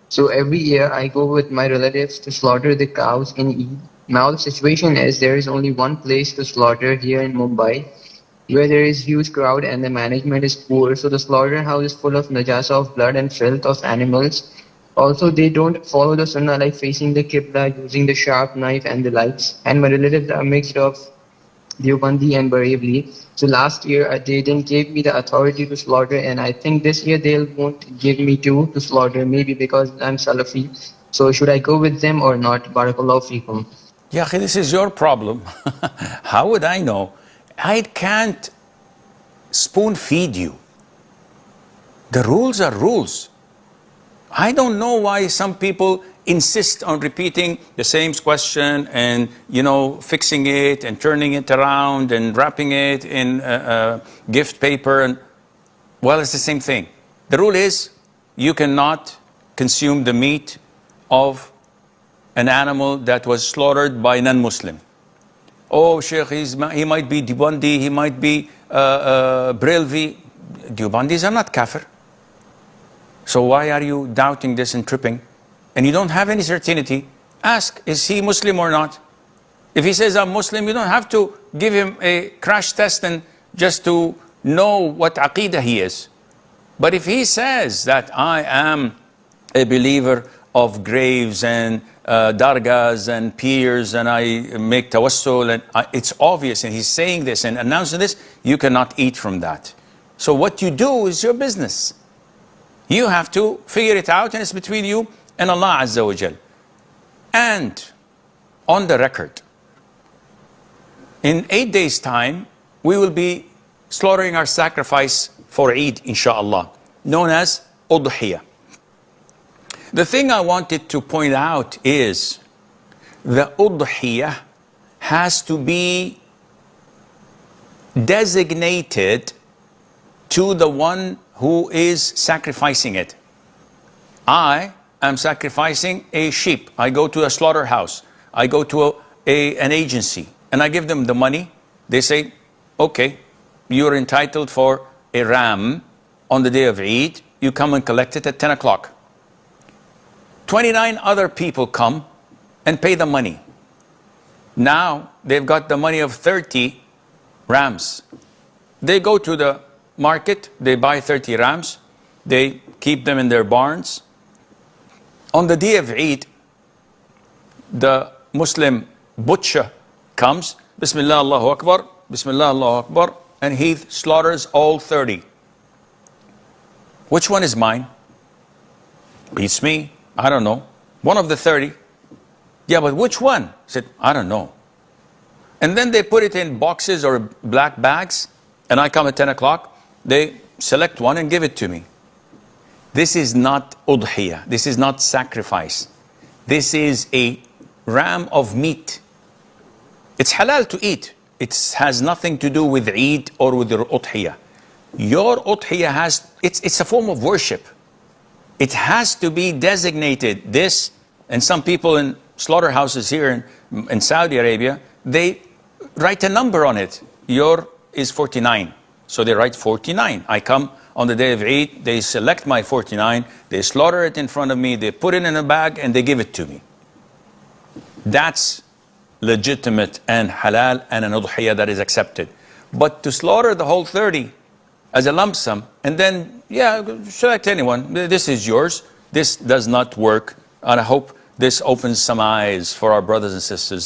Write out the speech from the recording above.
So every year I go with my relatives to slaughter the cows in Eid. Now the situation is there is only one place to slaughter here in Mumbai, where there is huge crowd and the management is poor. So the slaughterhouse is full of najasa of blood and filth of animals. Also, they don't follow the sunnah like facing the qibla, using the sharp knife and the lights. And my relatives are mixed of Deobandi and Barelvi. So last year they didn't give me the authority to slaughter, and I think this year they won't give me to slaughter, maybe because I'm Salafi. So should I go with them or not? Barakallahu feekum. Yeah, this is your problem. How would I know? I can't spoon feed you. The rules are rules. I don't know why some people insist on repeating the same question and, fixing it and turning it around and wrapping it in gift paper. And well, it's the same thing. The rule is you cannot consume the meat of an animal that was slaughtered by non-Muslim. Oh, Sheikh, he might be Deobandi, he might be Barelvi. Deobandis are not kafir. So why are you doubting this and tripping? And you don't have any certainty. Ask, is he Muslim or not? If he says, I'm Muslim, you don't have to give him a crash test and just to know what aqidah he is. But if he says that I am a believer of graves and dargahs and piers and I make tawassul, and it's obvious, and he's saying this and announcing this, you cannot eat from that. So what you do is your business. You have to figure it out, and it's between you and Allah Azza wa Jal. And on the record, in 8 days' time, we will be slaughtering our sacrifice for Eid, inshallah, known as Udhiyah. The thing I wanted to point out is the Udhiyah has to be designated to the one who is sacrificing it. I am sacrificing a sheep. I go to a slaughterhouse. I go to an agency and I give them the money. They say, okay, you're entitled for a ram on the day of Eid. You come and collect it at 10 o'clock. 29 other people come and pay the money. Now they've got the money of 30 rams. They go to the market, they buy 30 rams, they keep them in their barns. On the day of Eid, the Muslim butcher comes, Bismillah Allahu Akbar, Bismillah Allahu Akbar, and he slaughters all 30. Which one is mine? Beats me. I don't know. One of the 30. Yeah, but which one? I said, I don't know. And then they put it in boxes or black bags, and I come at 10 o'clock. They select one and give it to me. This is not udhiyah. This is not sacrifice. This is a ram of meat. It's halal to eat. It has nothing to do with Eid or with your udhiyah. Your udhiyah has, it's a form of worship. It has to be designated this, and some people in slaughterhouses here in Saudi Arabia, they write a number on it. Your is 49. So they write 49. I come on the day of Eid, they select my 49, they slaughter it in front of me, they put it in a bag, and they give it to me. That's legitimate and halal and an udhiyah that is accepted. But to slaughter the whole 30 as a lump sum, and then, yeah, select anyone, this is yours, this does not work. And I hope this opens some eyes for our brothers and sisters.